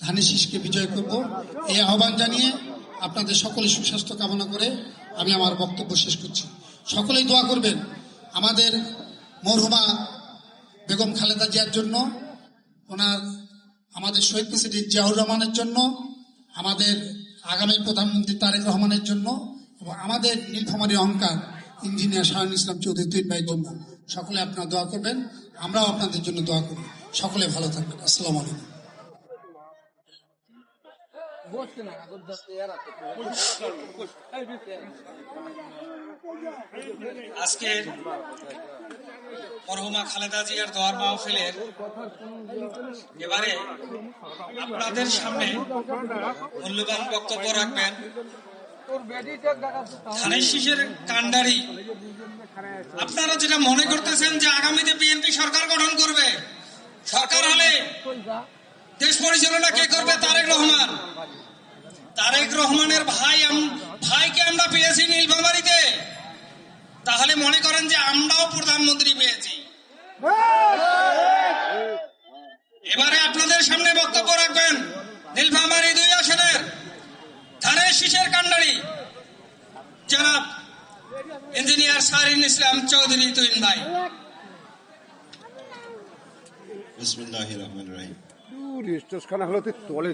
ধানের শীষকে বিজয় করব, এই আহ্বান জানিয়ে আপনাদের সকলে সুস্বাস্থ্য কামনা করে আমি আমার বক্তব্য শেষ করছি। সকলেই দোয়া করবেন আমাদের মরহুমা বেগম খালেদা জিয়ার জন্য, আমাদের শহীদ প্রেসিডেন্ট জিয়াউর রহমানের জন্য, আমাদের আগামী প্রধানমন্ত্রী তারেক রহমানের জন্য এবং আমাদের নীলফামারীর অহংকার ইঞ্জিনিয়ার শাহরুল ইসলাম চৌধুরী তুহিন ভাইয়ের জন্য সকলে আপনারা দোয়া করবেন। আমরাও আপনাদের জন্য দোয়া করব। সকলে ভালো থাকবেন। আসসালামু আলাইকুম। আজকে মরহুমা খালেদা জিয়ার দোয়ার মাহফিলের এবারে আপনাদের সামনে মূল্যবান বক্তব্য রাখবেন ধানের শীষের কান্ডারি। আপনারা যেটা মনে করতেছেন যে আগামীতে বিএনপি সরকার গঠন করবে, সরকার হলে দেশ পরিচালনা কে করবে? তারেক রহমান। তারেক রহমানের ভাইকে আমরা পেয়েছি নীলফামারীতে, তাহলে মনে করেন যে আমরাও প্রধানমন্ত্রী পেয়েছি। এবারে আপনাদের সামনে বক্তব্য রাখবেন নীলফামারী 2 আসনের ধানের শীষের কান্ডারি জনাব ইঞ্জিনিয়ার শাহরুল ইসলাম চৌধুরী তুহিন ভাই। বিসমিল্লাহির রহমানির রহিম। স্টেজ খানা হলো তলে